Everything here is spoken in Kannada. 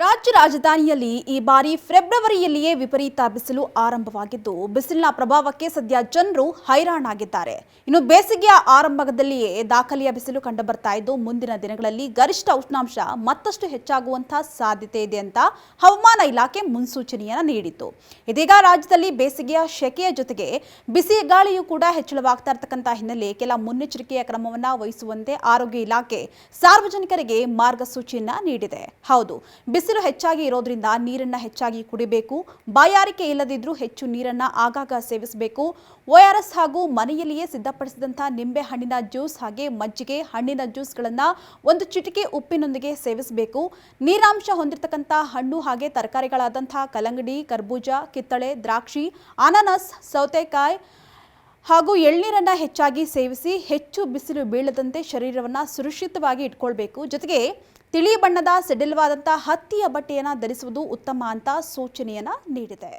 ರಾಜ್ಯ ರಾಜಧಾನಿಯಲ್ಲಿ ಈ ಬಾರಿ ಫೆಬ್ರವರಿಯಲ್ಲಿಯೇ ವಿಪರೀತ ಬಿಸಿಲು ಆರಂಭವಾಗಿದ್ದು ಬಿಸಿಲಿನ ಪ್ರಭಾವಕ್ಕೆ ಸದ್ಯ ಜನರು ಹೈರಾಣಾಗಿದ್ದಾರೆ. ಇನ್ನು ಬೇಸಿಗೆಯ ಆರಂಭದಲ್ಲಿಯೇ ದಾಖಲೆಯ ಬಿಸಿಲು ಕಂಡುಬರ್ತಾ ಇದ್ದು ಮುಂದಿನ ದಿನಗಳಲ್ಲಿ ಗರಿಷ್ಠ ಉಷ್ಣಾಂಶ ಮತ್ತಷ್ಟು ಹೆಚ್ಚಾಗುವಂತಹ ಸಾಧ್ಯತೆ ಇದೆ ಅಂತ ಹವಾಮಾನ ಇಲಾಖೆ ಮುನ್ಸೂಚನೆಯನ್ನು ನೀಡಿತ್ತು. ಇದೀಗ ರಾಜ್ಯದಲ್ಲಿ ಬೇಸಿಗೆಯ ಶೆಕೆಯ ಜೊತೆಗೆ ಬಿಸಿ ಗಾಳಿಯೂ ಕೂಡ ಹೆಚ್ಚಳವಾಗ್ತಾ ಇರತಕ್ಕಂತ ಹಿನ್ನೆಲೆ ಕೆಲ ಮುನ್ನೆಚ್ಚರಿಕೆಯ ಕ್ರಮವನ್ನು ವಹಿಸುವಂತೆ ಆರೋಗ್ಯ ಇಲಾಖೆ ಸಾರ್ವಜನಿಕರಿಗೆ ಮಾರ್ಗಸೂಚಿಯನ್ನ ನೀಡಿದೆ. ಹೌದು, ಬಿಸಿಲು ಹೆಚ್ಚಾಗಿ ಇರೋದ್ರಿಂದ ನೀರನ್ನ ಹೆಚ್ಚಾಗಿ ಕುಡಿಬೇಕು. ಬಾಯಾರಿಕೆ ಇಲ್ಲದಿದ್ರೂ ಹೆಚ್ಚು ನೀರನ್ನ ಆಗಾಗ ಸೇವಿಸಬೇಕು. ORS ಹಾಗೂ ಮನೆಯಲ್ಲಿಯೇ ಸಿದ್ಧಪಡಿಸಿದಂತಹ ನಿಂಬೆ ಹಣ್ಣಿನ ಜ್ಯೂಸ್ ಹಾಗೆ ಮಜ್ಜಿಗೆ ಹಣ್ಣಿನ ಜ್ಯೂಸ್ಗಳನ್ನು ಒಂದು ಚಿಟಿಕೆ ಉಪ್ಪಿನೊಂದಿಗೆ ಸೇವಿಸಬೇಕು. ನೀರಾಂಶ ಹೊಂದಿರತಕ್ಕಂಥ ಹಣ್ಣು ಹಾಗೆ ತರಕಾರಿಗಳಾದಂತಹ ಕಲ್ಲಂಗಡಿ, ಕರ್ಬೂಜ, ಕಿತ್ತಳೆ, ದ್ರಾಕ್ಷಿ, ಅನಾನಸ್, ಸೌತೆಕಾಯಿ ಹಾಗೂ ಎಳ್ನೀರನ್ನ ಹೆಚ್ಚಾಗಿ ಸೇವಿಸಿ ಹೆಚ್ಚು ಬಿಸಿಲು ಬೀಳದಂತೆ ಶರೀರವನ್ನು ಸುರಕ್ಷಿತವಾಗಿ ಇಟ್ಕೊಳ್ಬೇಕು. ಜೊತೆಗೆ ತಿಳಿ ಬಣ್ಣದ ಸಡಿಲವಾದಂತಹ ಹತ್ತಿಯ ಬಟ್ಟೆಯನ್ನು ಧರಿಸುವುದು ಉತ್ತಮ ಅಂತ ಸೂಚನೆಯನ್ನ ನೀಡಿದೆ.